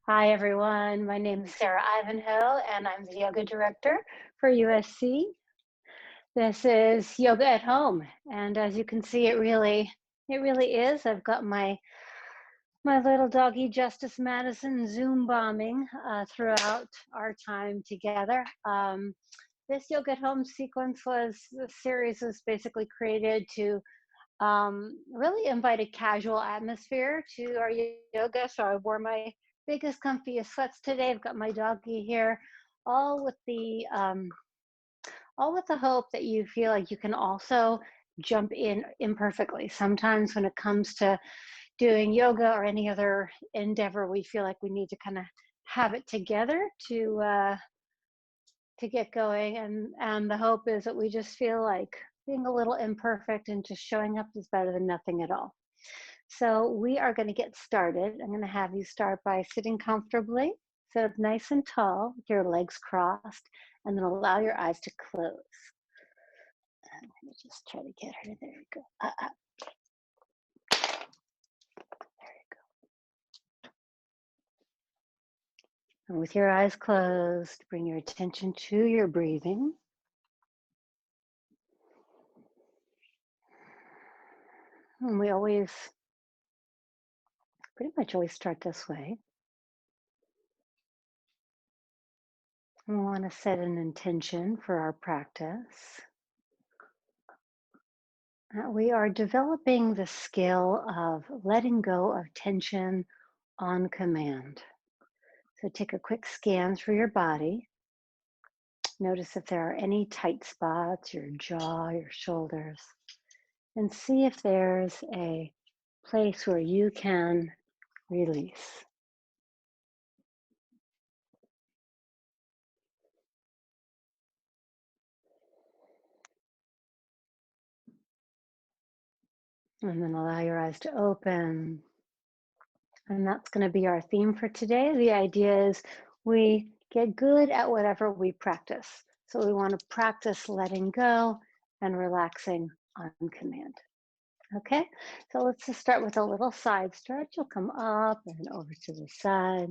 Hi, everyone. My name is Sara Ivanhoe, and I'm the yoga director for USC. This is yoga at home, and as you can see, it really is. I've got my little doggy Justice Madison Zoom bombing throughout our time together. This yoga at home sequence the series was basically created to really invite a casual atmosphere to our yoga. So I wore my biggest, comfiest sweats today. I've got my doggy here, all with the hope that you feel like you can also jump in imperfectly. Sometimes when it comes to doing yoga or any other endeavor, we feel like we need to kind of have it together to get going, and the hope is that we just feel like being a little imperfect and just showing up is better than nothing at all. So we are going to get started. I'm going to have you start by sitting comfortably, sit up nice and tall with your legs crossed, and then allow your eyes to close. I'm going to just try to get her. There you go. There you go. And with your eyes closed, bring your attention to your breathing. And we pretty much always start this way. We want to set an intention for our practice. We are developing the skill of letting go of tension on command. So take a quick scan through your body. Notice if there are any tight spots, your jaw, your shoulders, and see if there's a place where you can release. And then allow your eyes to open. And that's going to be our theme for today. The idea is we get good at whatever we practice. So we want to practice letting go and relaxing on command. Okay, so let's just start with a little side stretch. You'll come up and over to the side.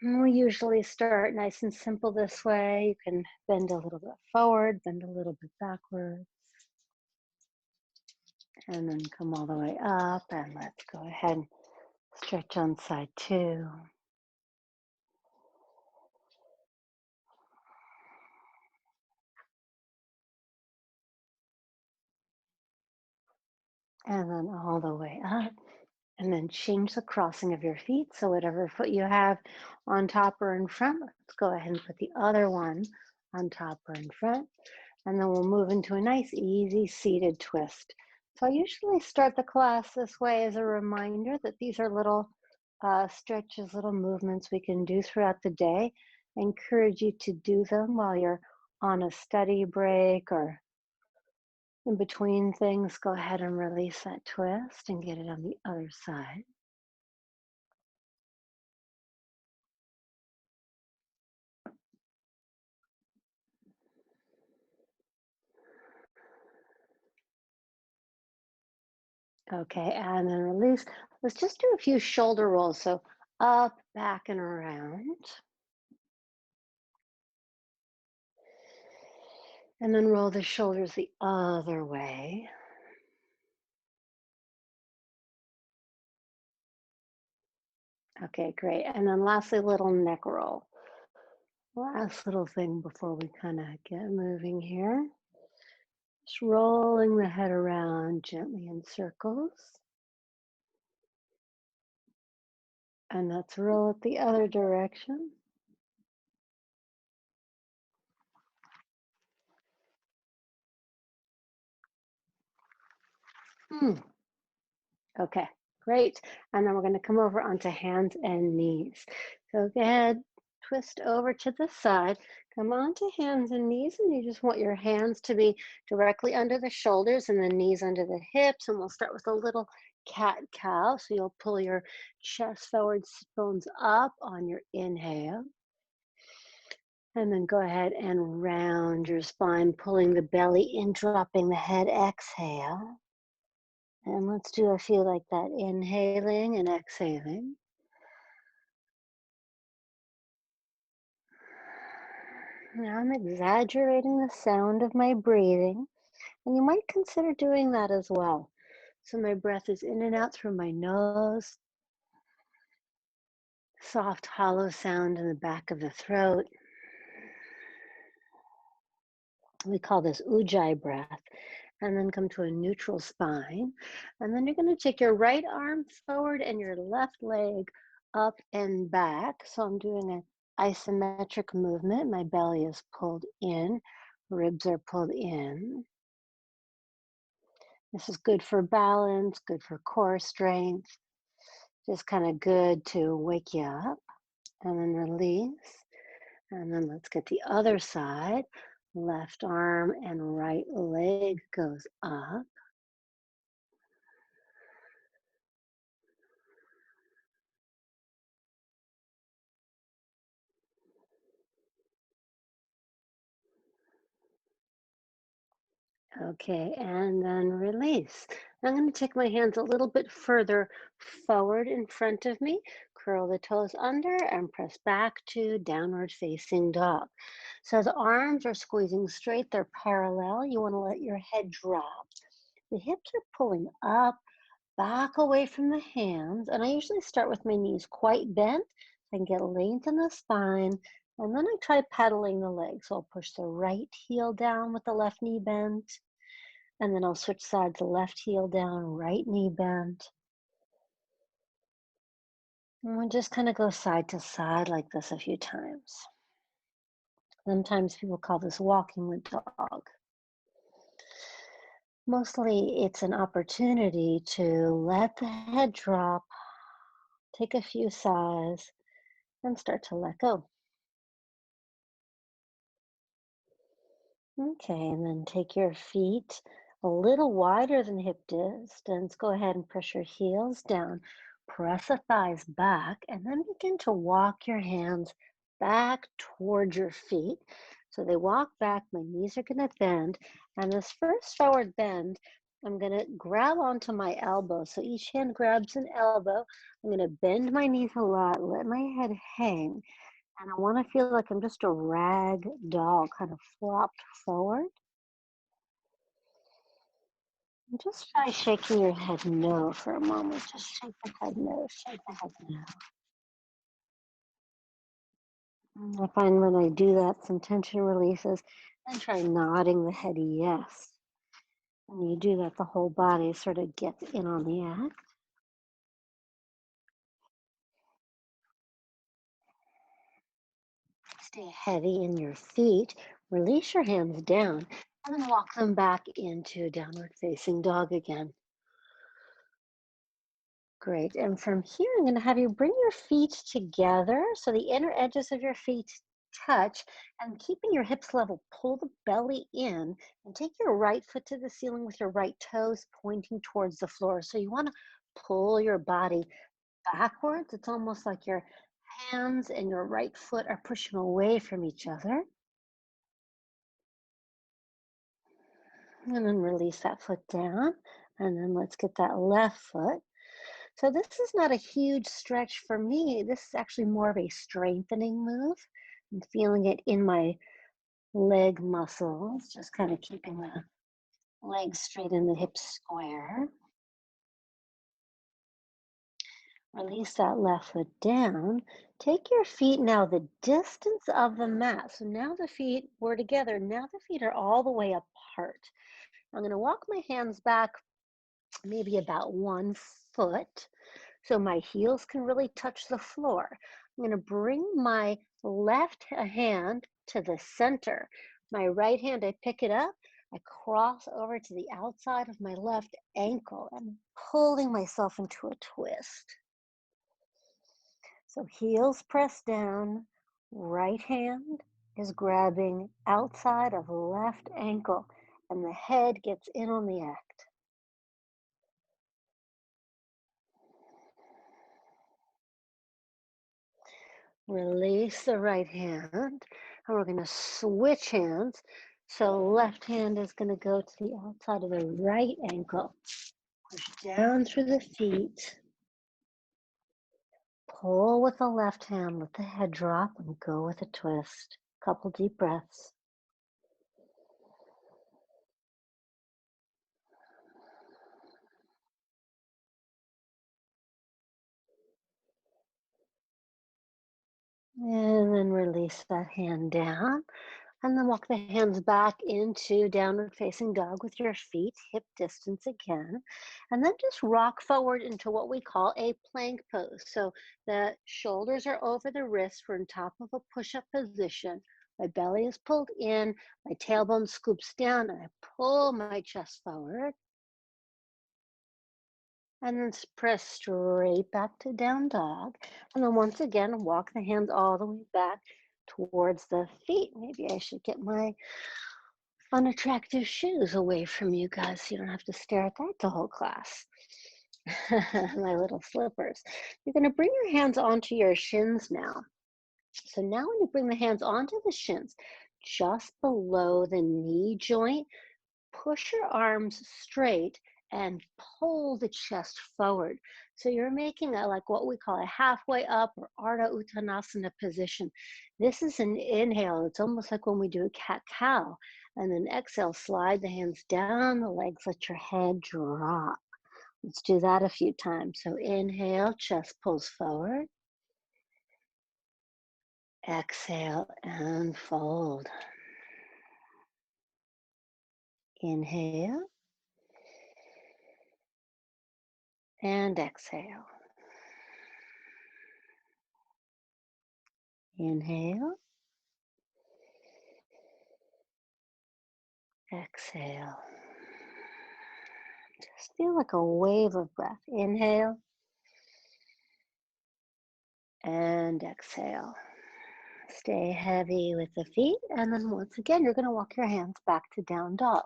And we usually start nice and simple this way. You can bend a little bit forward, bend a little bit backwards. And then come all the way up, and let's go ahead and stretch on side two. And then all the way up. And then change the crossing of your feet. So whatever foot you have on top or in front, let's go ahead and put the other one on top or in front. And then we'll move into a nice, easy seated twist. So I usually start the class this way as a reminder that these are little stretches, little movements we can do throughout the day. I encourage you to do them while you're on a study break or in between things. Go ahead and release that twist and get it on the other side. Okay, and then release. Let's just do a few shoulder rolls. So up, back, and around. And then roll the shoulders the other way. Okay, great. And then lastly, little neck roll. Last little thing before we kind of get moving here. Just rolling the head around gently in circles. And let's roll it the other direction. Okay, great. And then we're going to come over onto hands and knees. So go ahead, twist over to the side, come onto hands and knees, and you just want your hands to be directly under the shoulders and the knees under the hips. And we'll start with a little cat-cow. So you'll pull your chest forward, sit bones up on your inhale. And then go ahead and round your spine, pulling the belly in, dropping the head, exhale. And let's do a few like that, inhaling and exhaling. Now I'm exaggerating the sound of my breathing, and you might consider doing that as well. So my breath is in and out through my nose, soft, hollow sound in the back of the throat. We call this ujjayi breath. And then come to a neutral spine. And then you're going to take your right arm forward and your left leg up and back. So I'm doing an isometric movement. My belly is pulled in, ribs are pulled in. This is good for balance, good for core strength, just kind of good to wake you up. And then release. And then let's get the other side. Left arm and right leg goes up. Okay, and then release. I'm going to take my hands a little bit further forward in front of me, curl the toes under, and press back to downward facing dog. So the arms are squeezing straight, they're parallel. You want to let your head drop. The hips are pulling up, back away from the hands, and I usually start with my knees quite bent so I can get length in the spine, and then I try pedaling the legs. So I'll push the right heel down with the left knee bent. And then I'll switch sides, left heel down, right knee bent. And we'll just kind of go side to side like this a few times. Sometimes people call this walking the dog. Mostly it's an opportunity to let the head drop, take a few sighs, and start to let go. Okay, and then take your feet a little wider than hip distance. Go ahead and press your heels down. Press the thighs back, and then begin to walk your hands back towards your feet. So they walk back, my knees are going to bend. And this first forward bend, I'm going to grab onto my elbow. So each hand grabs an elbow. I'm going to bend my knees a lot, let my head hang. And I want to feel like I'm just a rag doll, kind of flopped forward. And just try shaking your head no for a moment. Just shake the head no, shake the head no. And I find when I do that, some tension releases. Then try nodding the head yes. When you do that, the whole body sort of gets in on the act. Stay heavy in your feet. Release your hands down and then walk them back into downward facing dog again. Great. And from here, I'm going to have you bring your feet together so the inner edges of your feet touch, and keeping your hips level, pull the belly in and take your right foot to the ceiling with your right toes pointing towards the floor. So you want to pull your body backwards. It's almost like your hands and your right foot are pushing away from each other. And then release that foot down. And then let's get that left foot. So this is not a huge stretch for me. This is actually more of a strengthening move. I'm feeling it in my leg muscles, just kind of keeping the legs straight and the hips square. Release that left foot down. Take your feet now the distance of the mat. So now the feet were together. Now the feet are all the way apart. I'm going to walk my hands back maybe about 1 foot. So my heels can really touch the floor. I'm going to bring my left hand to the center. My right hand, I pick it up. I cross over to the outside of my left ankle. I'm pulling myself into a twist. So heels press down. Right hand is grabbing outside of left ankle, and the head gets in on the act. Release the right hand, and we're going to switch hands. So left hand is going to go to the outside of the right ankle. Push down through the feet. Pull with the left hand, let the head drop, and go with a twist. Couple deep breaths. And then release that hand down. And then walk the hands back into downward facing dog with your feet hip distance again. And then just rock forward into what we call a plank pose. So the shoulders are over the wrists. We're on top of a push-up position. My belly is pulled in, my tailbone scoops down, and I pull my chest forward. And then press straight back to down dog. And then once again, walk the hands all the way back towards the feet. Maybe I should get my unattractive shoes away from you guys so you don't have to stare at that the whole class. My little slippers. You're going to bring your hands onto your shins now. So now when you bring the hands onto the shins, just below the knee joint, push your arms straight and pull the chest forward. So you're making a, like what we call a halfway up or Ardha Uttanasana position. This is an inhale. It's almost like when we do a cat-cow. And then exhale, slide the hands down the legs, let your head drop. Let's do that a few times. So inhale, chest pulls forward. Exhale and fold. Inhale. And exhale. Inhale. Exhale. Just feel like a wave of breath. Inhale. And exhale. Stay heavy with the feet. And then once again, you're going to walk your hands back to down dog.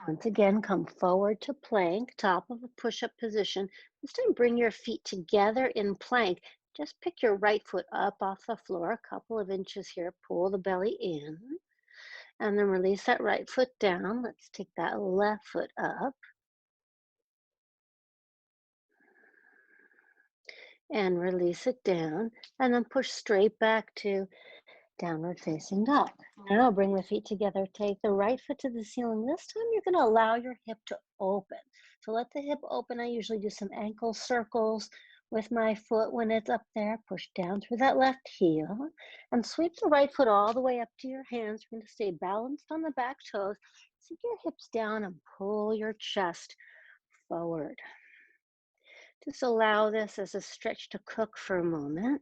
Once again, come forward to plank, top of a push-up position. This time, bring your feet together in plank. Just pick your right foot up off the floor, a couple of inches here. Pull the belly in. And then release that right foot down. Let's take that left foot up. And release it down. And then push straight back to downward facing dog. Now bring the feet together. Take the right foot to the ceiling. This time you're going to allow your hip to open. So let the hip open. I usually do some ankle circles with my foot when it's up there. Push down through that left heel and sweep the right foot all the way up to your hands. You're going to stay balanced on the back toes. Sink your hips down and pull your chest forward. Just allow this as a stretch to cook for a moment.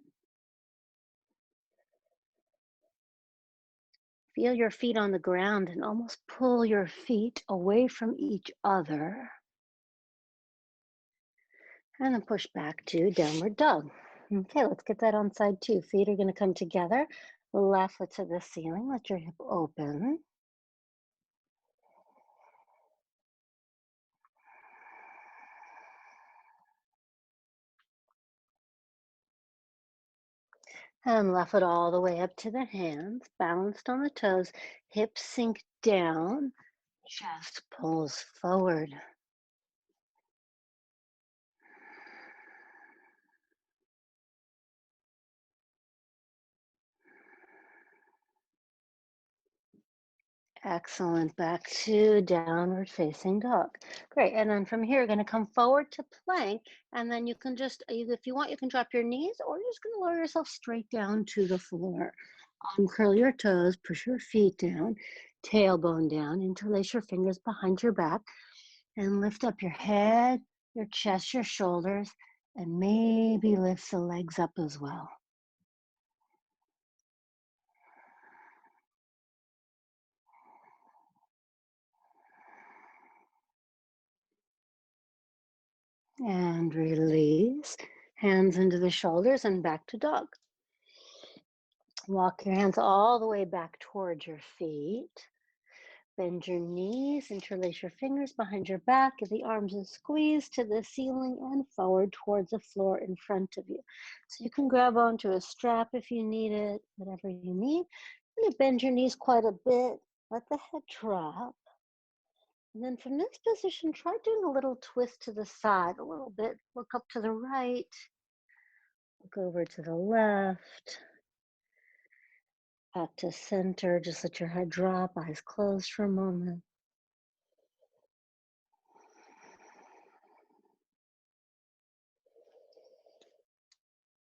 Feel your feet on the ground and almost pull your feet away from each other. And then push back to downward dog. Okay, let's get that on side two. Feet are going to come together. Left foot to the ceiling. Let your hip open. And left foot all the way up to the hands. Balanced on the toes. Hips sink down. Chest pulls forward. Excellent. Back to downward facing dog. Great. And then from here, you're going to come forward to plank. And then you can just, if you want, you can drop your knees or you're just going to lower yourself straight down to the floor. Uncurl your toes, push your feet down, tailbone down, interlace your fingers behind your back, and lift up your head, your chest, your shoulders, and maybe lift the legs up as well. And release. Hands into the shoulders and back to dog. Walk your hands all the way back towards your feet. Bend your knees, interlace your fingers behind your back, give the arms a squeeze to the ceiling and forward towards the floor in front of you. So you can grab onto a strap if you need it, whatever you need. You're going to bend your knees quite a bit. Let the head drop. And then from this position, try doing a little twist to the side a little bit. Look up to the right, look over to the left, back to center. Just let your head drop, eyes closed for a moment.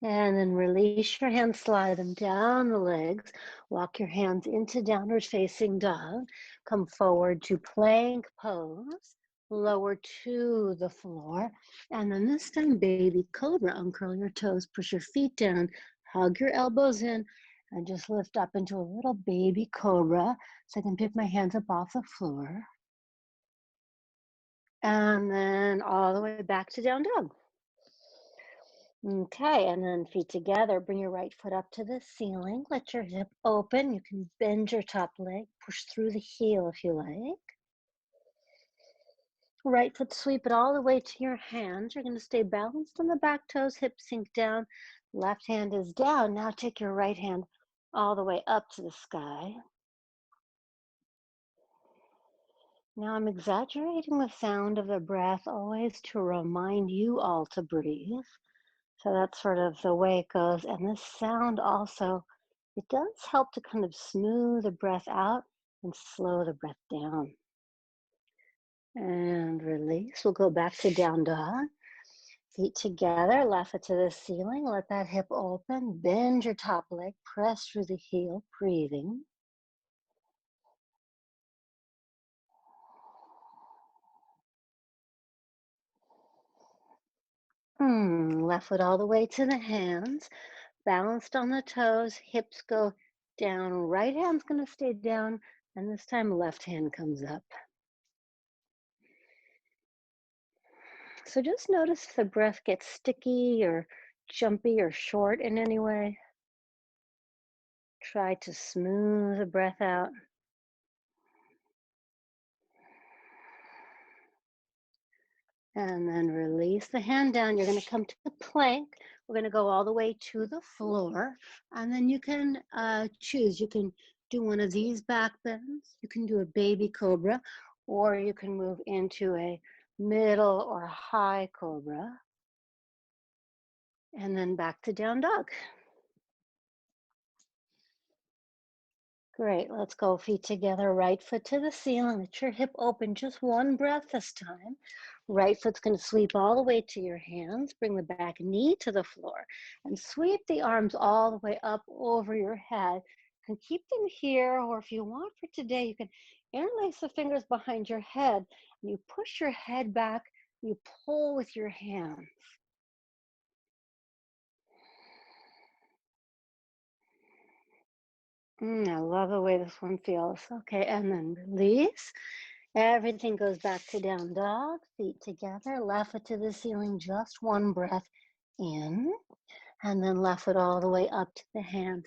And then release your hands, slide them down the legs. Walk your hands into downward facing dog. Come forward to plank pose. Lower to the floor. And then this time, baby cobra. Uncurl your toes, push your feet down, hug your elbows in, and just lift up into a little baby cobra. So I can pick my hands up off the floor. And then all the way back to down dog. Okay, and then feet together, bring your right foot up to the ceiling. Let your hip open. You can bend your top leg, push through the heel if you like. Right foot, sweep it all the way to your hands. You're going to stay balanced on the back toes, hips sink down. Left hand is down. Now take your right hand all the way up to the sky. Now I'm exaggerating the sound of the breath always to remind you all to breathe. So that's sort of the way it goes. And this sound also, it does help to kind of smooth the breath out and slow the breath down. And release. We'll go back to down dog. Feet together, left foot to the ceiling. Let that hip open. Bend your top leg. Press through the heel, breathing. Left foot all the way to the hands. Balanced on the toes. Hips go down. Right hand's going to stay down. And this time, left hand comes up. So just notice if the breath gets sticky or jumpy or short in any way. Try to smooth the breath out. And then release the hand down. You're going to come to the plank. We're going to go all the way to the floor. And then you can choose. You can do one of these back bends. You can do a baby cobra, or you can move into a middle or high cobra. And then back to down dog. Great, let's go feet together, right foot to the ceiling, let your hip open, just one breath this time. Right foot's gonna sweep all the way to your hands, bring the back knee to the floor, and sweep the arms all the way up over your head. You can keep them here, or if you want for today, you can interlace the fingers behind your head, and you push your head back, you pull with your hands. I love the way this one feels. Okay, and then release. Everything goes back to down dog, feet together, left foot to the ceiling, just one breath in, and then left foot all the way up to the hands,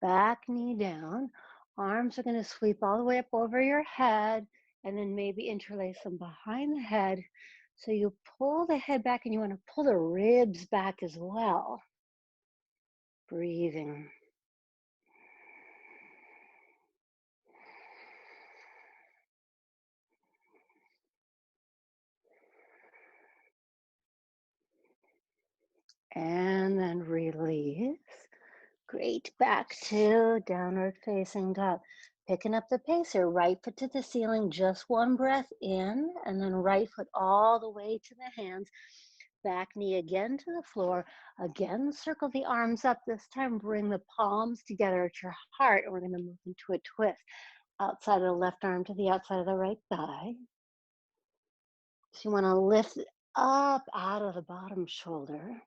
back knee down. Arms are going to sweep all the way up over your head, and then maybe interlace them behind the head. So you pull the head back, and you want to pull the ribs back as well. Breathing. And then release. Great, back to downward facing dog. Picking up the pace here, right foot to the ceiling, just one breath in, and then right foot all the way to the hands. Back knee again to the floor. Again, circle the arms up. This time, bring the palms together at your heart, and we're going to move into a twist. Outside of the left arm to the outside of the right thigh. So you want to lift up out of the bottom shoulder.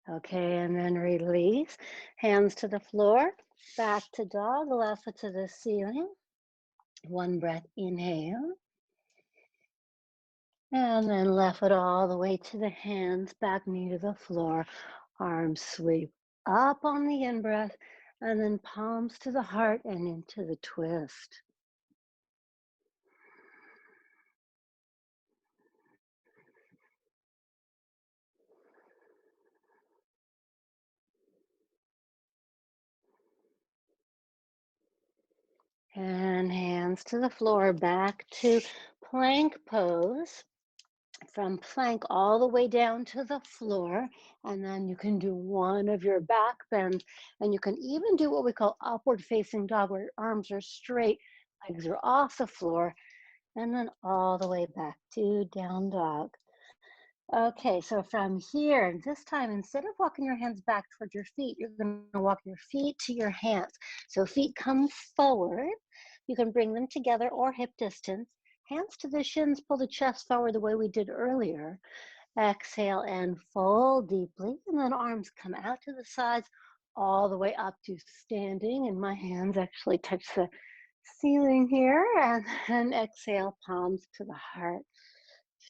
Okay, and then release. Hands to the floor, back to dog, left foot to the ceiling. One breath, inhale. And then left foot all the way to the hands, back knee to the floor. Arms sweep up on the in-breath, and then palms to the heart and into the twist. hands to the floor, back to plank pose. From plank all the way down to the floor, and then you can do one of your back bends, and you can even do what we call upward facing dog, where your arms are straight, legs are off the floor, and then all the way back to down dog. Okay, so from here, this time, instead of walking your hands back towards your feet, you're going to walk your feet to your hands. So feet come forward. You can bring them together or hip distance. Hands to the shins, pull the chest forward the way we did earlier. Exhale and fold deeply, and then arms come out to the sides all the way up to standing, and my hands actually touch the ceiling here, and then exhale, palms to the heart.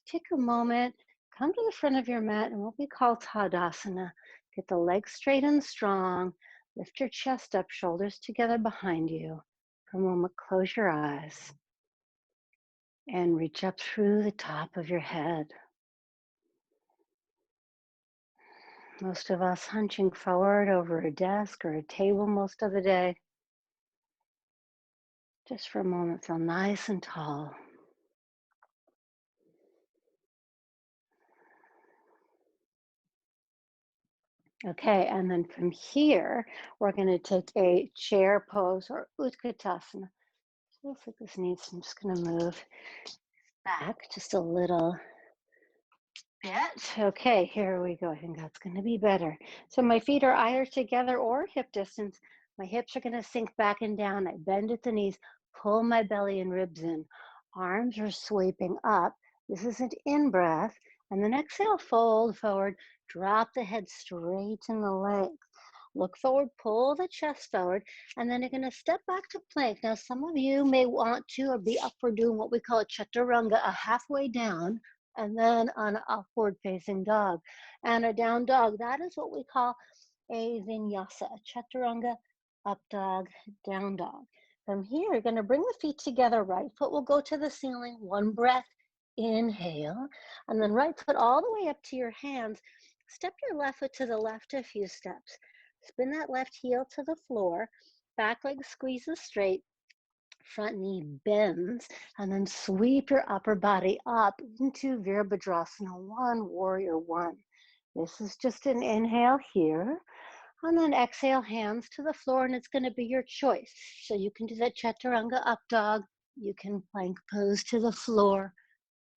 Take a moment, come to the front of your mat in what we call Tadasana. Get the legs straight and strong. Lift your chest up, shoulders together behind you. For a moment, close your eyes and reach up through the top of your head. Most of us hunching forward over a desk or a table most of the day. Just for a moment, feel nice and tall. Okay, and then from here, we're going to take a chair pose or Utkatasana. Looks like this needs, I'm just going to move back just a little bit. Okay, here we go. I think that's going to be better. So my feet are either together or hip distance. My hips are going to sink back and down. I bend at the knees, pull my belly and ribs in. Arms are sweeping up. This is an in-breath. And then exhale, fold forward, drop the head, straighten the legs. Look forward, pull the chest forward, and then you're going to step back to plank. Now, some of you may want to or be up for doing what we call a chaturanga, a halfway down, and then an upward facing dog. And a down dog, that is what we call a vinyasa, a chaturanga, up dog, down dog. From here, you're going to bring the feet together. Right foot will go to the ceiling. One breath, inhale, and then right foot all the way up to your hands. Step your left foot to the left a few steps. Spin that left heel to the floor. Back leg squeezes straight. Front knee bends, and then sweep your upper body up into Veerabhadrasana One Warrior One. This is just an inhale here, and then exhale, hands to the floor, and it's going to be your choice. So you can do that chaturanga up dog, you can plank pose to the floor,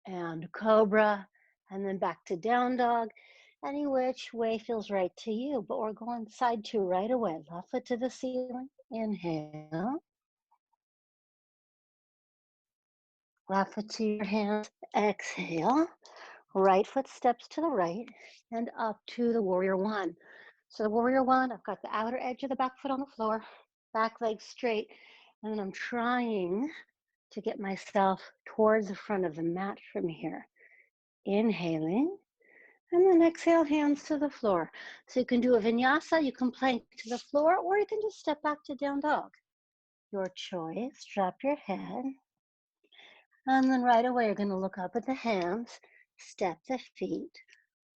and Cobra, and then back to down dog. Any which way feels right to you, but we're going side two right away. Left foot to the ceiling, inhale. Left foot to your hands, exhale. Right foot steps to the right and up to the warrior one. So the warrior one, I've got the outer edge of the back foot on the floor, back leg straight, and then I'm trying to get myself towards the front of the mat from here. Inhaling, and then exhale, hands to the floor. So you can do a vinyasa, you can plank to the floor, or you can just step back to down dog. Your choice. Drop your head. And then right away, you're going to look up at the hands, step the feet,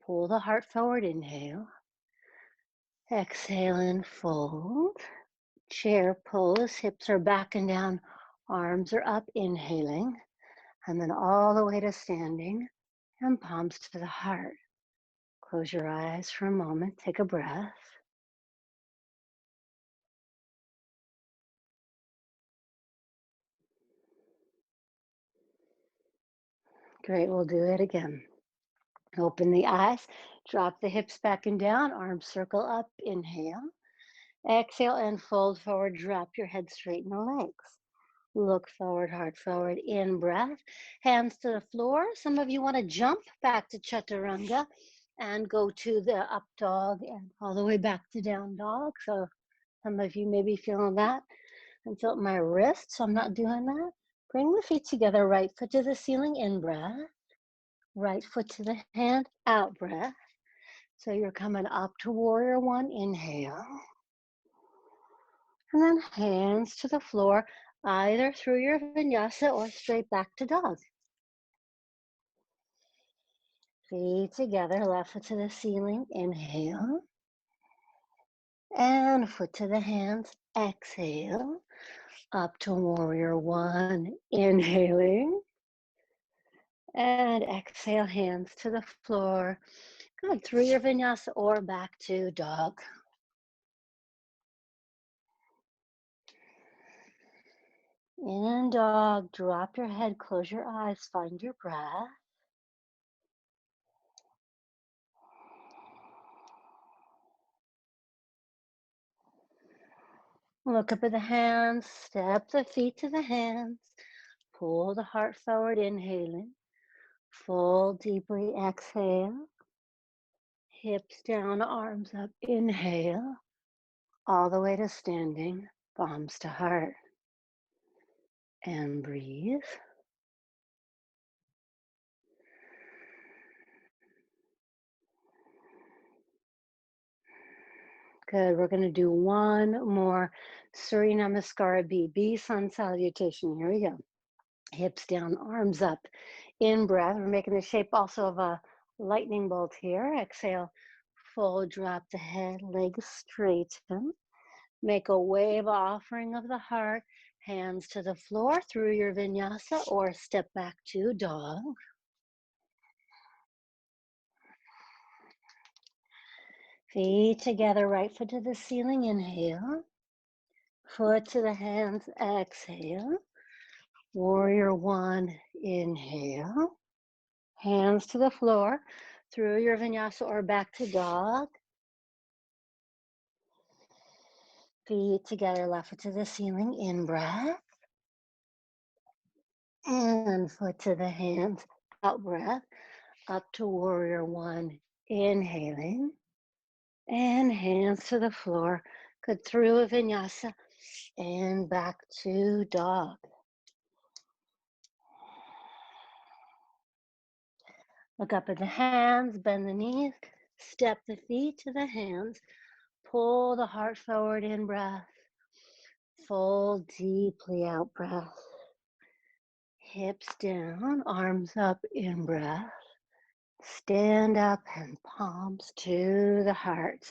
pull the heart forward, inhale. Exhale and fold. Chair pose, hips are back and down, arms are up, inhaling. And then all the way to standing and palms to the heart. Close your eyes for a moment, take a breath. Great, we'll do it again. Open the eyes, drop the hips back and down, arms circle up, inhale. Exhale and fold forward, drop your head, straighten the legs. Look forward, heart forward, in breath, hands to the floor. Some of you want to jump back to chaturanga and go to the up dog and all the way back to down dog. So some of you may be feeling that. I felt my wrist, so I'm not doing that. Bring the feet together, right foot to the ceiling, in breath. Right foot to the hand, out breath. So you're coming up to warrior one, inhale. And then hands to the floor, either through your vinyasa or straight back to dog. Feet together, left foot to the ceiling, inhale. And foot to the hands, exhale. Up to warrior one, inhaling. And exhale, hands to the floor. Good, through your vinyasa or back to dog. In dog, drop your head, close your eyes, find your breath. Look up at the hands, step the feet to the hands. Pull the heart forward, inhaling. Fold deeply, exhale. Hips down, arms up, inhale. All the way to standing, palms to heart. And breathe. Good, we're gonna do one more Surya Namaskara B, Sun Salutation. Here we go. Hips down, arms up. In breath, we're making the shape also of a lightning bolt here. Exhale, full drop the head, legs straighten. Make a wave offering of the heart, hands to the floor through your vinyasa or step back to dog. Feet together, right foot to the ceiling, inhale. Foot to the hands, exhale. Warrior one, inhale. Hands to the floor through your vinyasa or back to dog. Feet together, left foot to the ceiling, in breath. And foot to the hands, out breath. Up to warrior one, inhaling. And hands to the floor. Good, through a vinyasa and back to dog. Look up at the hands, bend the knees, step the feet to the hands, pull the heart forward, in breath, fold deeply, out breath, hips down, arms up, in breath, stand up and palms to the heart.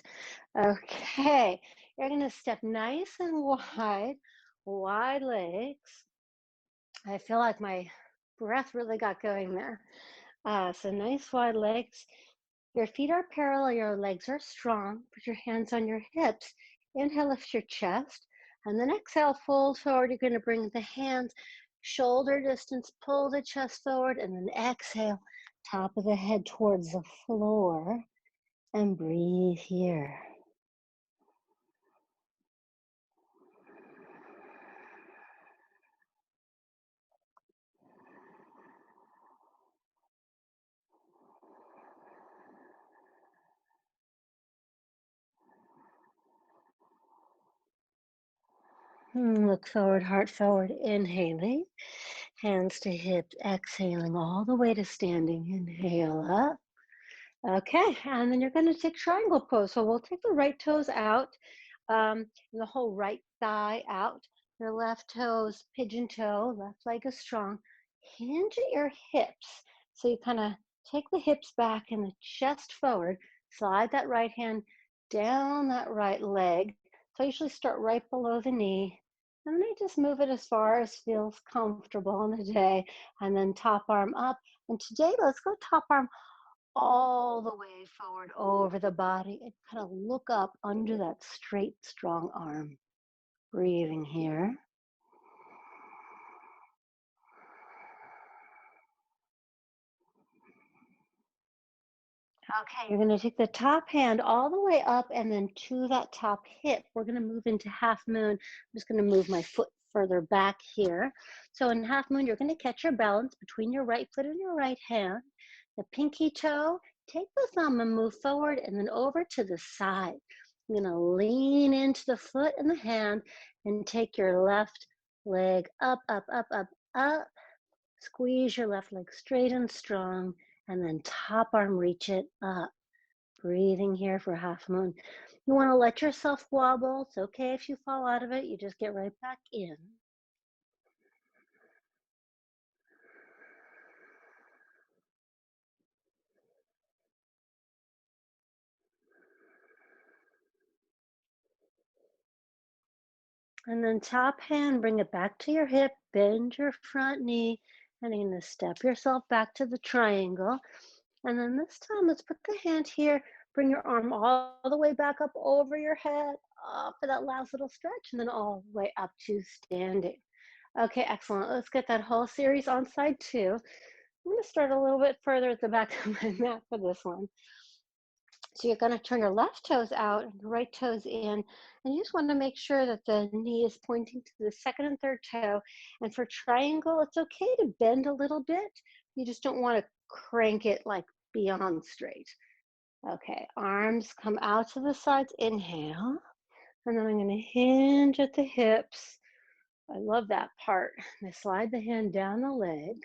Okay, you're gonna step nice and wide legs. I feel like my breath really got going there. So nice wide legs. Your feet are parallel, your legs are strong. Put your hands on your hips. Inhale, lift your chest. And then exhale, fold forward. You're going to bring the hands shoulder distance, pull the chest forward, and then exhale, top of the head towards the floor. And breathe here. Look forward, heart forward, inhaling. Hands to hips, exhaling all the way to standing. Inhale up. Okay, and then you're going to take triangle pose. So we'll take the right toes out, and the whole right thigh out. Your left toes, pigeon toe, left leg is strong. Hinge at your hips. So you kind of take the hips back and the chest forward. Slide that right hand down that right leg. So I usually start right below the knee. And then I just move it as far as feels comfortable on the day. And then top arm up. And today, let's go top arm all the way forward over the body and kind of look up under that straight, strong arm. Breathing here. Okay, you're going to take the top hand all the way up and then to that top hip. We're going to move into half moon. I'm just going to move my foot further back here. So in half moon, you're going to catch your balance between your right foot and your right hand. The pinky toe, take the thumb and move forward and then over to the side. You're going to lean into the foot and the hand and take your left leg up, up, up, up, up. Squeeze your left leg straight and strong. And then top arm, reach it up. Breathing here for half moon. You want to let yourself wobble. It's okay if you fall out of it. You just get right back in. And then top hand, bring it back to your hip, bend your front knee, and you're going to step yourself back to the triangle. And then this time, let's put the hand here, bring your arm all the way back up over your head, up for that last little stretch, and then all the way up to standing. Okay, excellent. Let's get that whole series on side two. I'm going to start a little bit further at the back of my mat for this one. So you're going to turn your left toes out and your right toes in. And you just want to make sure that the knee is pointing to the second and third toe. And for triangle, it's okay to bend a little bit. You just don't want to crank it like beyond straight. Okay, arms come out to the sides, inhale. And then I'm going to hinge at the hips. I love that part. I slide the hand down the leg.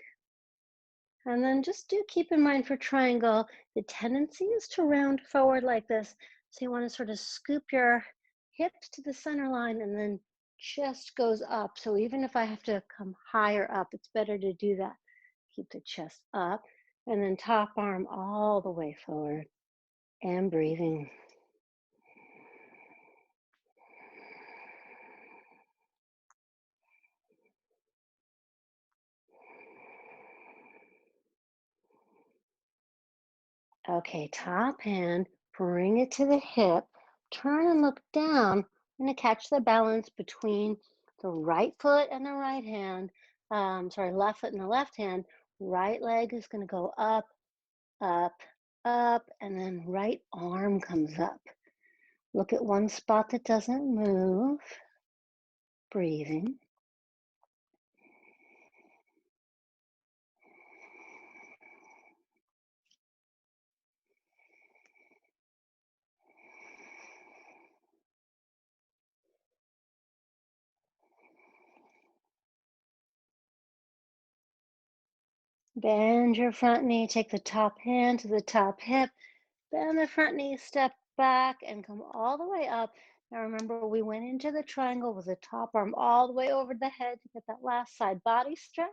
And then just do keep in mind for triangle, the tendency is to round forward like this. So you want to sort of scoop your hips to the center line and then chest goes up. So even if I have to come higher up, it's better to do that. Keep the chest up and then top arm all the way forward and breathing. Okay, top hand, bring it to the hip, turn and look down, and catch the balance between the right foot and the right hand. Left foot and the left hand. Right leg is going to go up, up, up, and then right arm comes up. Look at one spot that doesn't move. Breathing. Bend your front knee, take the top hand to the top hip, bend the front knee, step back and come all the way up. Now remember, we went into the triangle with the top arm all the way over the head to get that last side body stretch.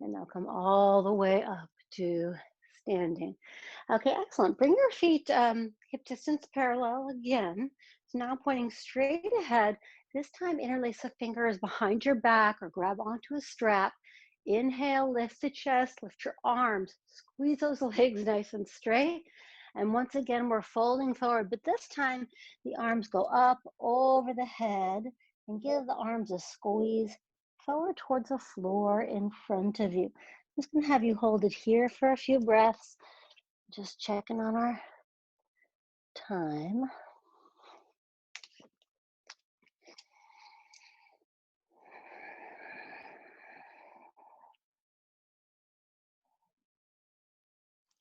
And now come all the way up to standing. Okay, excellent. Bring your feet hip distance parallel again. So now pointing straight ahead. This time interlace the fingers behind your back or grab onto a strap. Inhale, lift the chest, lift your arms, squeeze those legs nice and straight. And once again, we're folding forward, but this time the arms go up over the head and give the arms a squeeze forward towards the floor in front of you. I'm just going to have you hold it here for a few breaths, just checking on our time.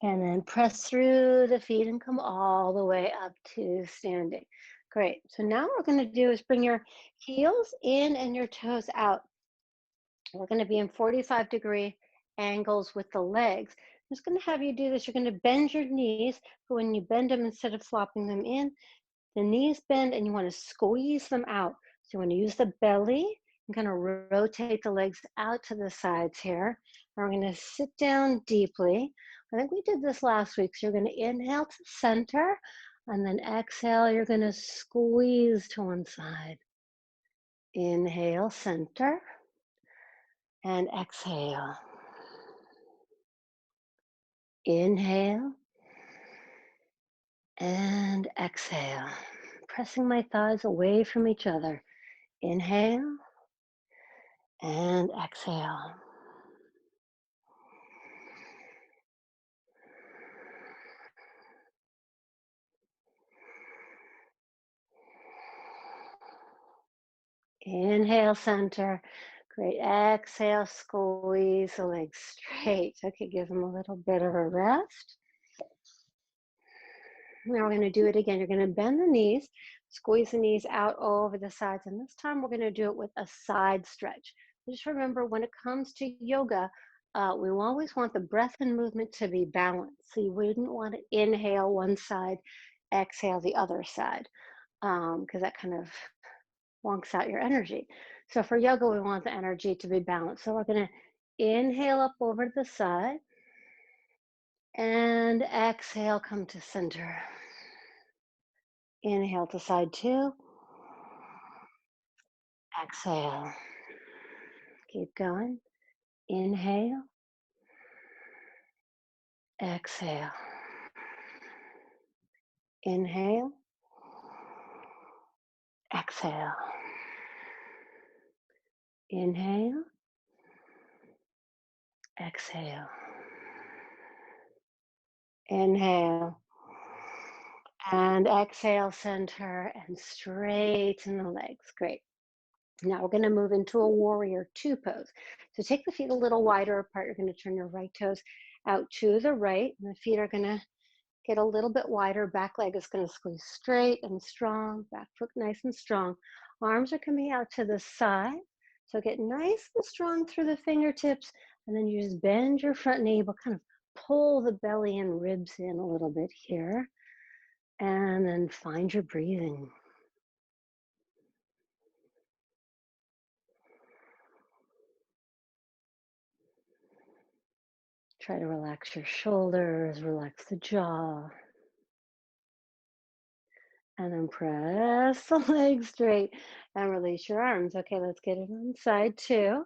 And then press through the feet and come all the way up to standing. Great. So now what we're going to do is bring your heels in and your toes out. We're going to be in 45-degree angles with the legs. I'm just going to have you do this. You're going to bend your knees, but when you bend them, instead of flopping them in, the knees bend and you want to squeeze them out. So you want to use the belly and kind of rotate the legs out to the sides here. And we're going to sit down deeply. I think we did this last week. So you're going to inhale to center and then exhale. You're going to squeeze to one side. Inhale, center, and exhale. Inhale and exhale. Pressing my thighs away from each other. Inhale and exhale. Inhale, center. Great. Exhale, squeeze the legs straight. Okay, give them a little bit of a rest. Now we're going to do it again. You're going to bend the knees, squeeze the knees out over the sides, and this time we're going to do it with a side stretch. Just remember, when it comes to yoga, we always want the breath and movement to be balanced. So you wouldn't want to inhale one side, exhale the other side, because that kind of wonks out your energy. So for yoga, we want the energy to be balanced. So we're going to inhale up over to the side and exhale, come to center. Inhale to side two. Exhale. Keep going. Inhale. Exhale. Inhale. Exhale. Inhale. Exhale. Inhale. And exhale, center, and straighten the legs. Great. Now we're going to move into a warrior two pose. So take the feet a little wider apart. You're going to turn your right toes out to the right. And the feet are going to get a little bit wider. Back leg is going to squeeze straight and strong. Back foot nice and strong. Arms are coming out to the side. So get nice and strong through the fingertips. And then you just bend your front knee, but kind of pull the belly and ribs in a little bit here. And then find your breathing. Try to relax your shoulders, relax the jaw. And then press the legs straight and release your arms. Okay, let's get it on side two.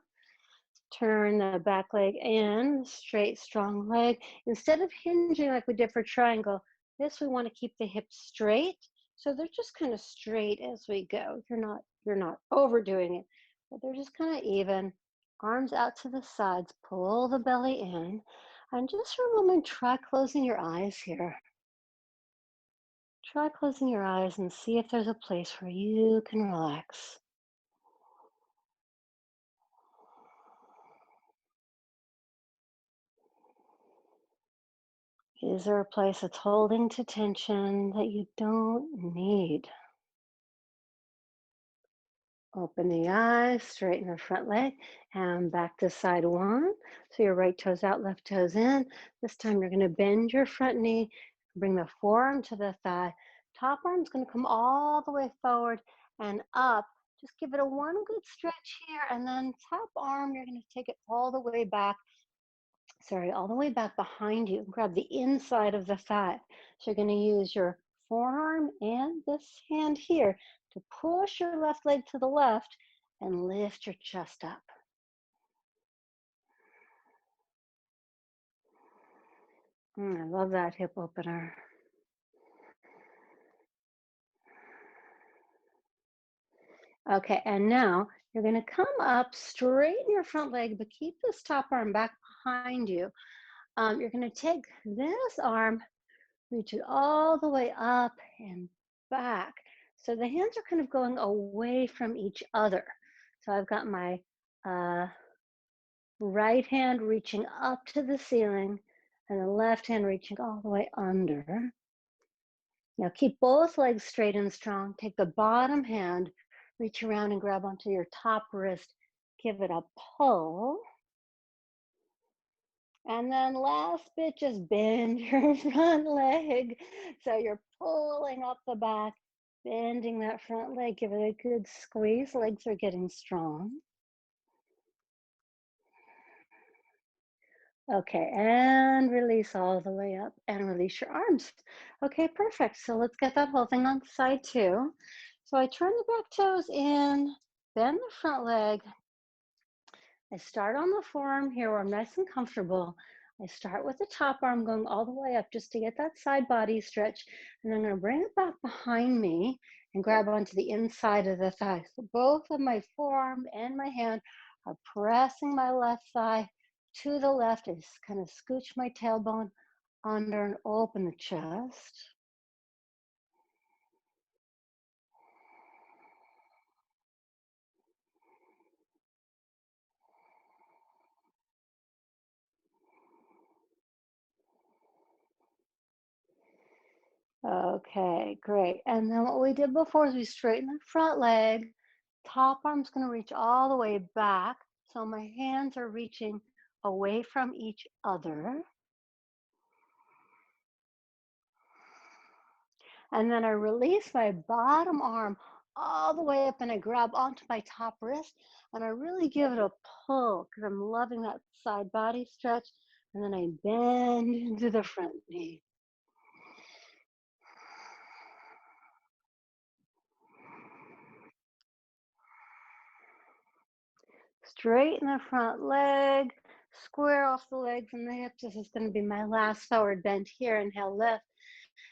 Turn the back leg in, straight, strong leg. Instead of hinging like we did for triangle, this we want to keep the hips straight. So they're just kind of straight as we go. You're not overdoing it, but they're just kind of even. Arms out to the sides, pull the belly in. And just for a moment, try closing your eyes here. Try closing your eyes and see if there's a place where you can relax. Is there a place that's holding to tension that you don't need? Open the eyes, straighten the front leg, and back to side one. So your right toes out, left toes in. This time you're going to bend your front knee, bring the forearm to the thigh. Top arm's going to come all the way forward and up. Just give it a one good stretch here, and then top arm, you're going to take it all the way back. All the way back behind you. Grab the inside of the thigh. So you're going to use your forearm and this hand here to push your left leg to the left and lift your chest up. I love that hip opener. Okay, and now you're going to come up, straighten your front leg, but keep this top arm back behind you. You're going to take this arm, reach it all the way up and back. So the hands are kind of going away from each other. So I've got my right hand reaching up to the ceiling and the left hand reaching all the way under. Now keep both legs straight and strong. Take the bottom hand, reach around and grab onto your top wrist. Give it a pull. And then last bit, just bend your front leg. So you're pulling up the back, bending that front leg. Give it a good squeeze. Legs are getting strong. Okay, and release all the way up and release your arms. Okay, perfect. So let's get that whole thing on side two. So I turn the back toes in, bend the front leg. I start on the forearm here where I'm nice and comfortable. I start with the top arm going all the way up just to get that side body stretch. And I'm going to bring it back behind me and grab onto the inside of the thigh. So both of my forearm and my hand are pressing my left thigh to the left. I just kind of scooch my tailbone under and open the chest. Okay, great. And then what we did before is we straighten the front leg. Top arm's going to reach all the way back. So my hands are reaching away from each other. And then I release my bottom arm all the way up and I grab onto my top wrist and I really give it a pull because I'm loving that side body stretch. And then I bend into the front knee. Straighten the front leg, square off the legs and the hips. This is going to be my last forward bend here. Inhale, lift.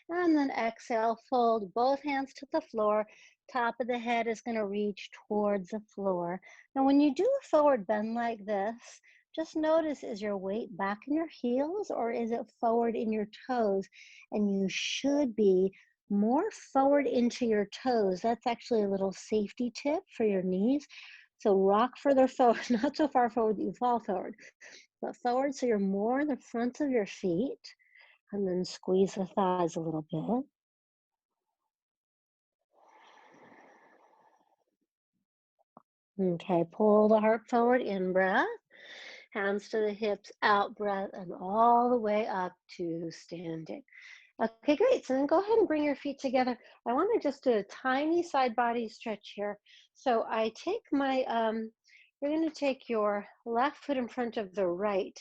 And then exhale, fold both hands to the floor. Top of the head is going to reach towards the floor. Now, when you do a forward bend like this, just notice, is your weight back in your heels or is it forward in your toes? And you should be more forward into your toes. That's actually a little safety tip for your knees. So rock further forward, not so far forward that you fall forward, but forward so you're more in the front of your feet. And then squeeze the thighs a little bit. Okay, pull the heart forward, in breath. Hands to the hips, out breath, and all the way up to standing. Okay, great. So then go ahead and bring your feet together. I want to just do a tiny side body stretch here. So I take my, you're going to take your left foot in front of the right,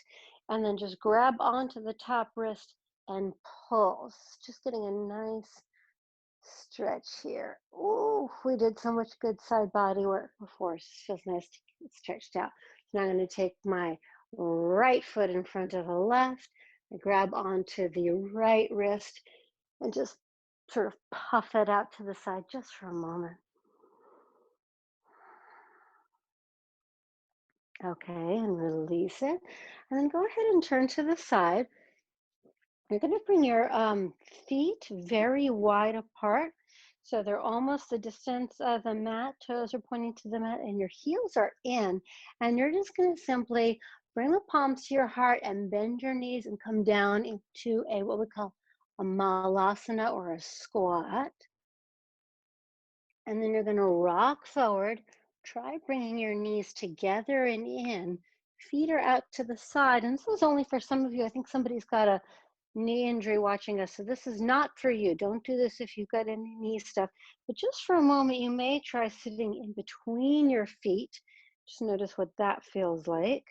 and then just grab onto the top wrist and pull. Just getting a nice stretch here. Oh, we did so much good side body work before. It feels nice to get stretched out. Now I'm going to take my right foot in front of the left. I grab onto the right wrist and just sort of puff it out to the side just for a moment. Okay, and release it. And then go ahead and turn to the side. You're going to bring your feet very wide apart. So they're almost the distance of the mat. Toes are pointing to the mat and your heels are in. And you're just going to simply bring the palms to your heart and bend your knees and come down into a what we call a Malasana or a squat. And then you're going to rock forward. Try bringing your knees together and in. Feet are out to the side. And this is only for some of you. I think somebody's got a knee injury watching us. So this is not for you. Don't do this if you've got any knee stuff. But just for a moment, you may try sitting in between your feet. Just notice what that feels like.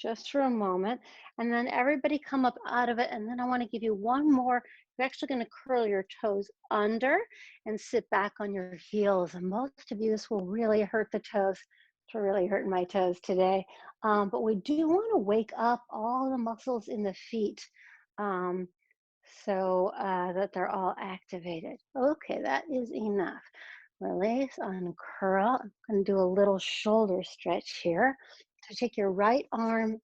Just for a moment. And then everybody come up out of it. And then I want to give you one more. You're actually going to curl your toes under and sit back on your heels. And most of you, this will really hurt the toes. It's really hurting my toes today. But we do want to wake up all the muscles in the feet. Um, so that they're all activated. Okay, that is enough. Release, uncurl. I'm going to do a little shoulder stretch here. So take your right arm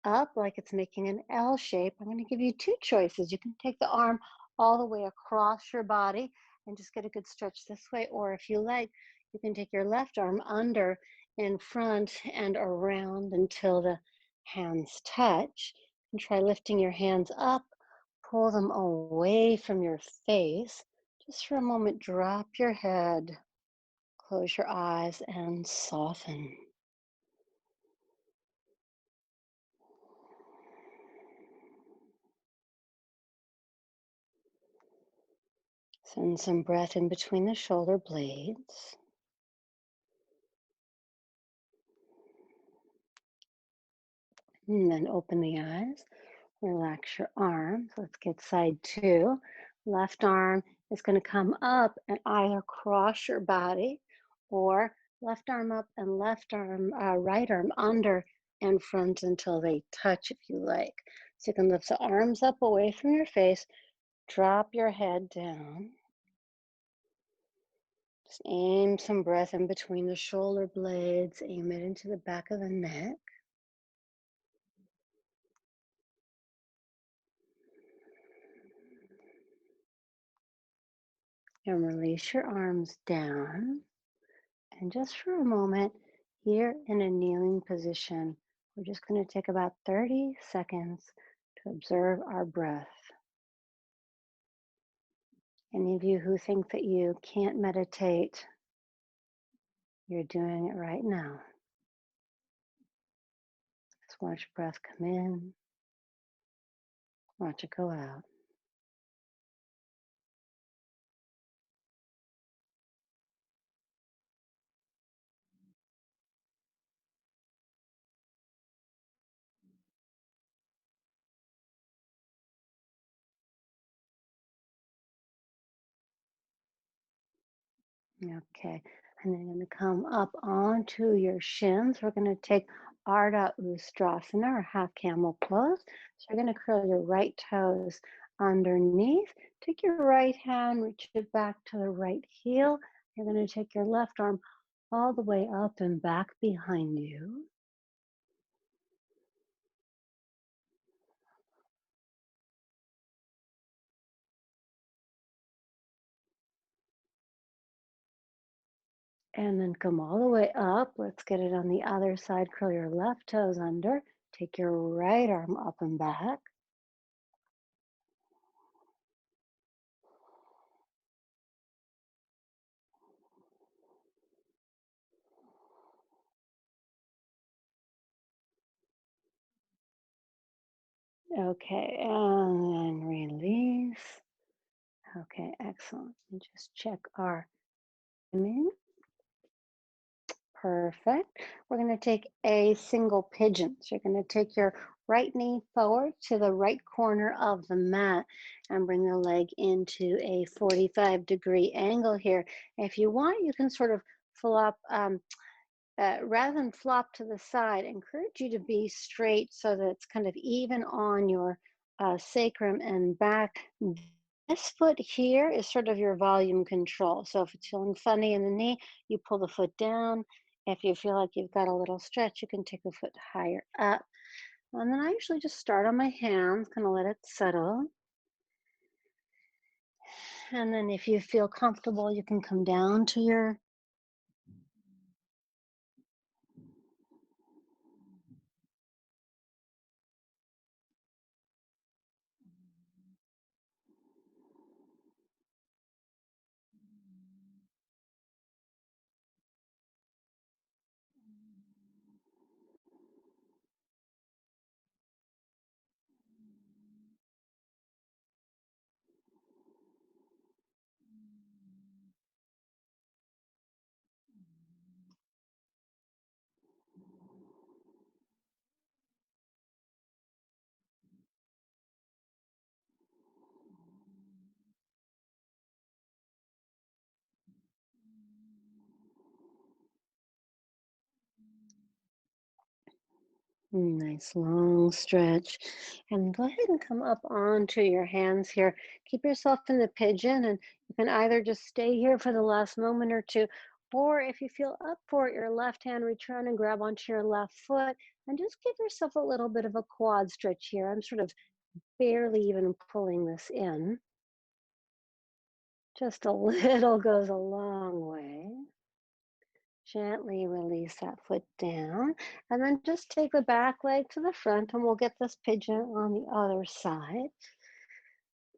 up like it's making an L shape. I'm going to give you two choices. You can take the arm all the way across your body and just get a good stretch this way. Or if you like, you can take your left arm under in front and around until the hands touch. And try lifting your hands up. Pull them away from your face. Just for a moment, drop your head, close your eyes, and soften. Send some breath in between the shoulder blades. And then open the eyes. Relax your arms. Let's get side two. Left arm is going to come up and either cross your body or left arm up and left arm, right arm under and front until they touch if you like. So you can lift the arms up away from your face, drop your head down. Just aim some breath in between the shoulder blades, aim it into the back of the neck. And release your arms down. And just for a moment, here in a kneeling position, we're just going to take about 30 seconds to observe our breath. Any of you who think that you can't meditate, you're doing it right now. Just watch breath come in, watch it go out. Okay, And then you're going to come up onto your shins. We're going to take Ardha Ustrasana or half camel pose. So you're going to curl your right toes underneath. Take your right hand, reach it back to the right heel. You're going to take your left arm all the way up and back behind you. And then come all the way up. Let's get it on the other side. Curl your left toes under. Take your right arm up and back. Okay, and then release. Okay, excellent. And just check our timing. Perfect. We're going to take a single pigeon. So you're going to take your right knee forward to the right corner of the mat and bring the leg into a 45-degree angle here. If you want, you can sort of flop, rather than flop to the side, encourage you to be straight so that it's kind of even on your sacrum and back. This foot here is sort of your volume control. So if it's feeling funny in the knee, you pull the foot down. If you feel like you've got a little stretch, you can take the foot higher up. And then I usually just start on my hands, kind of let it settle. And then if you feel comfortable, you can come down to your nice long stretch. And go ahead and come up onto your hands here. Keep yourself in the pigeon, and you can either just stay here for the last moment or two, or if you feel up for it, your left hand, reach around and grab onto your left foot and just give yourself a little bit of a quad stretch here. I'm sort of barely even pulling this in. Just a little goes a long way. Gently release that foot down and then just take the back leg to the front and we'll get this pigeon on the other side.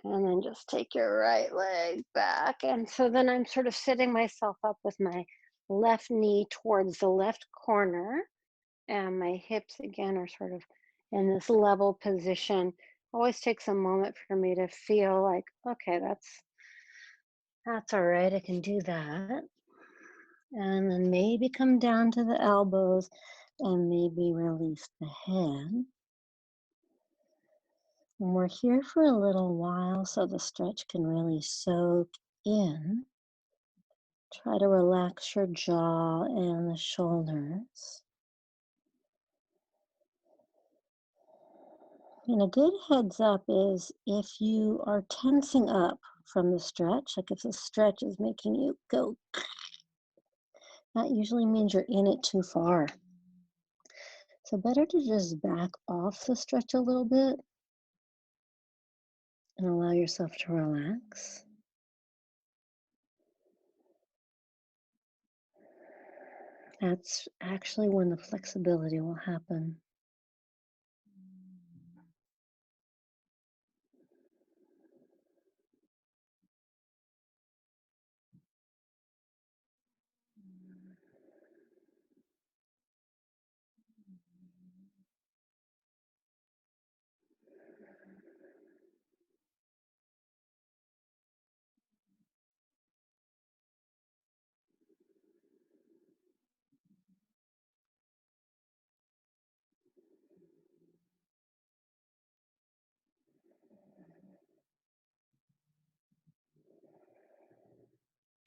And then just take your right leg back. And so then I'm sort of sitting myself up with my left knee towards the left corner and my hips again are sort of in this level position. Always takes a moment for me to feel like, okay, that's all right. I can do that. And then maybe come down to the elbows and maybe release the head. And we're here for a little while so the stretch can really soak in. Try to relax your jaw and the shoulders. And a good heads up is if you are tensing up from the stretch, like if the stretch is making you go, that usually means you're in it too far. So better to just back off the stretch a little bit and allow yourself to relax. That's actually when the flexibility will happen.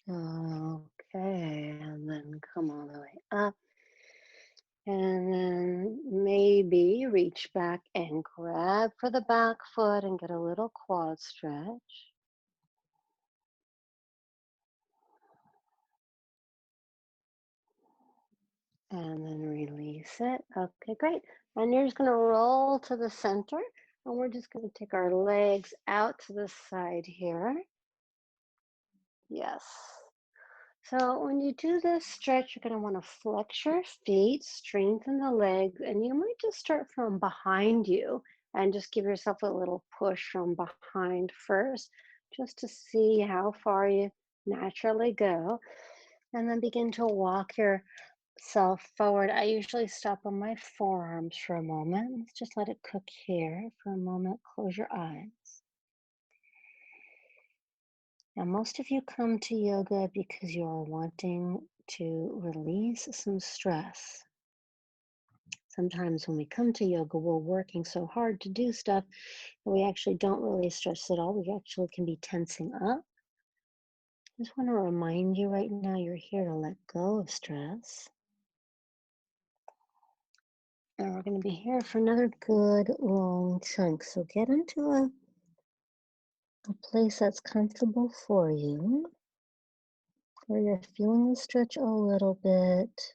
Okay, and reach back and grab for the back foot and get a little quad stretch. And then release it. Okay, great. And you're just going to roll to the center. And we're just going to take our legs out to the side here. Yes. So when you do this stretch, you're going to want to flex your feet, strengthen the legs, and you might just start from behind you and just give yourself a little push from behind first, just to see how far you naturally go. And then begin to walk yourself forward. I usually stop on my forearms for a moment. Let's just let it cook here for a moment. Close your eyes. Now, most of you come to yoga because you are wanting to release some stress. Sometimes when we come to yoga, we're working so hard to do stuff that we actually don't release stress at all. We actually can be tensing up. I just want to remind you right now, you're here to let go of stress. And we're going to be here for another good long chunk. So get into a place that's comfortable for you, where you're feeling the stretch a little bit,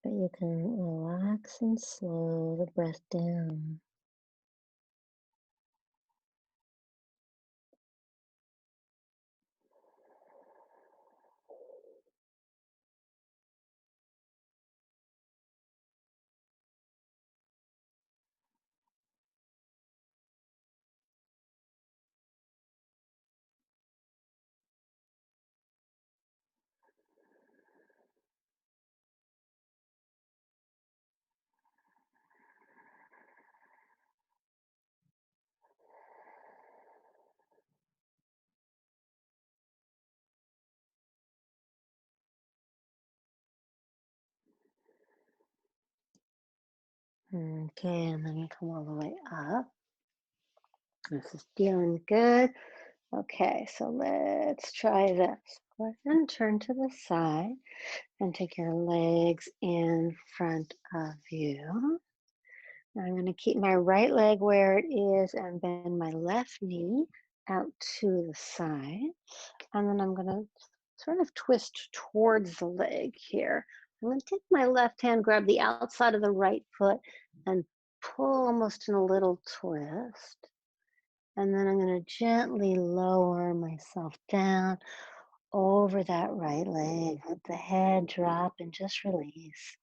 but you can relax and slow the breath down. Okay, and then you come all the way up. This is feeling good. Okay, so let's try this. Go ahead and turn to the side and take your legs in front of you. I'm going to keep my right leg where it is and bend my left knee out to the side. And then I'm going to sort of twist towards the leg here. I'm going to take my left hand, grab the outside of the right foot, and pull almost in a little twist. And then I'm going to gently lower myself down over that right leg. Let the head drop and just release.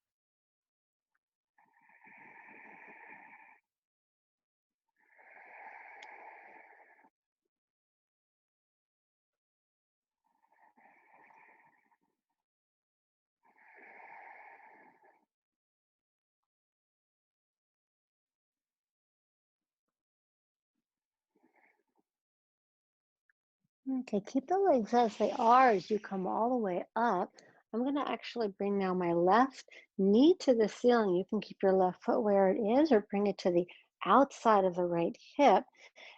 Okay, keep the legs as they are as you come all the way up. I'm going to actually bring now my left knee to the ceiling. You can keep your left foot where it is or bring it to the outside of the right hip.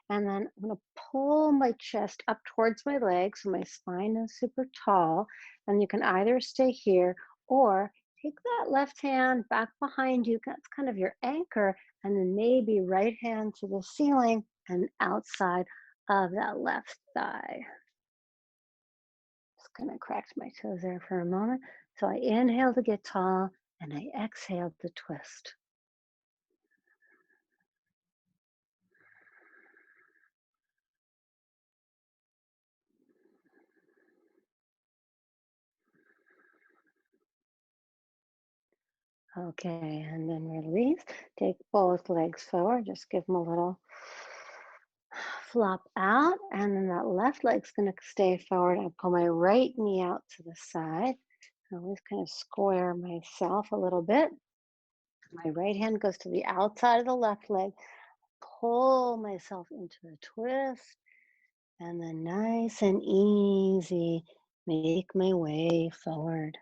And then I'm going to pull my chest up towards my legs so my spine is super tall. And you can either stay here or take that left hand back behind you. That's kind of your anchor. And then maybe right hand to the ceiling and outside of that left thigh. Just gonna crack my toes there for a moment. So I inhale to get tall and I exhale to twist. Okay, and then release. Take both legs forward. Just give them a little flop out. And then that left leg's gonna stay forward. I pull my right knee out to the side. I always kind of square myself a little bit. My right hand goes to the outside of the left leg. Pull myself into a twist. And then nice and easy, make my way forward.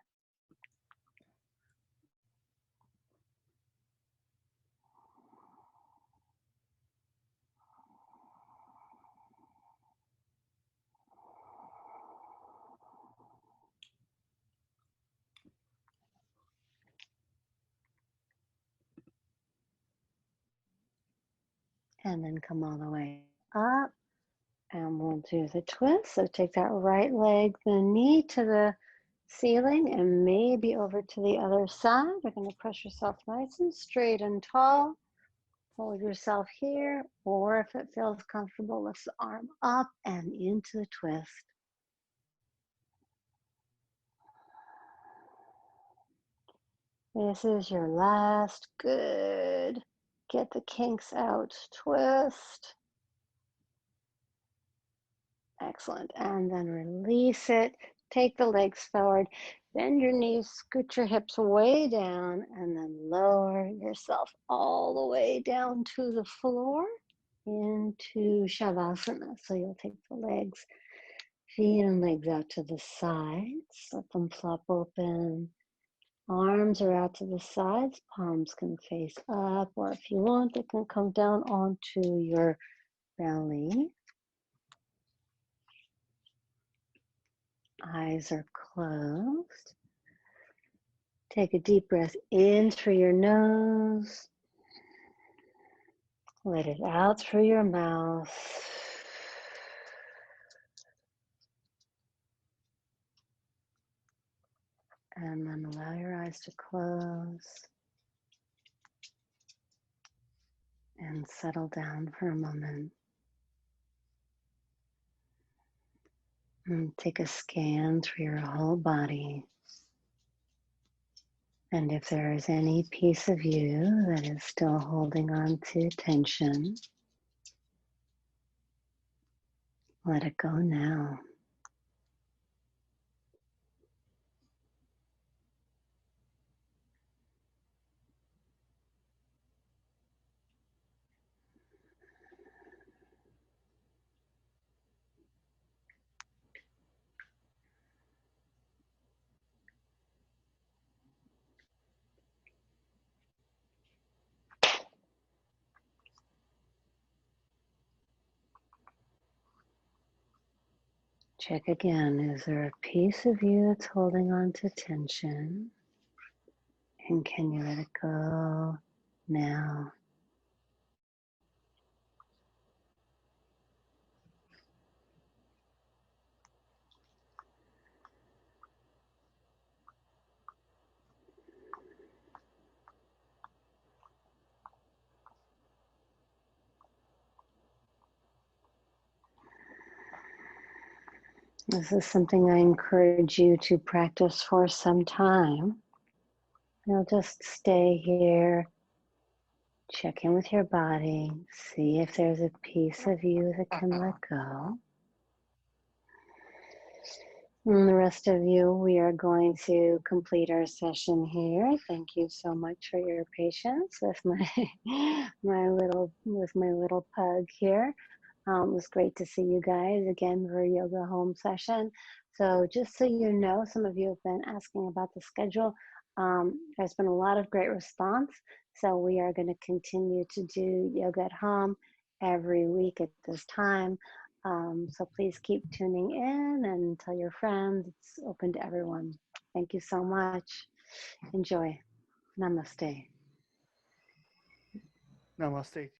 and then come all the way up. And we'll do the twist. So take that right leg, the knee to the ceiling and maybe over to the other side. You're going to press yourself nice and straight and tall. Hold yourself here, or if it feels comfortable, lift the arm up and into the twist. This is your last good. Get the kinks out twist. Excellent. And then release it. Take the legs forward. Bend your knees, scoot your hips way down, and then lower yourself all the way down to the floor into Shavasana. So you'll take the legs, feet and legs out to the sides. Let them flop open. Arms are out to the sides. Palms can face up, or if you want, they can come down onto your belly. Eyes are closed. Take a deep breath in through your nose. Let it out through your mouth. And then allow your eyes to close. And settle down for a moment. And take a scan through your whole body. And if there is any piece of you that is still holding on to tension, let it go now. Check again, is there a piece of you that's holding on to tension? And can you let it go now? This is something I encourage you to practice for some time. You'll just stay here, check in with your body, see if there's a piece of you that can let go. And the rest of you, we are going to complete our session here. Thank you so much for your patience with my little pug here. It was great to see you guys again for a yoga home session. So just so you know, some of you have been asking about the schedule. There's been a lot of great response. So we are going to continue to do yoga at home every week at this time. So please keep tuning in and tell your friends. It's open to everyone. Thank you so much. Enjoy. Namaste. Namaste.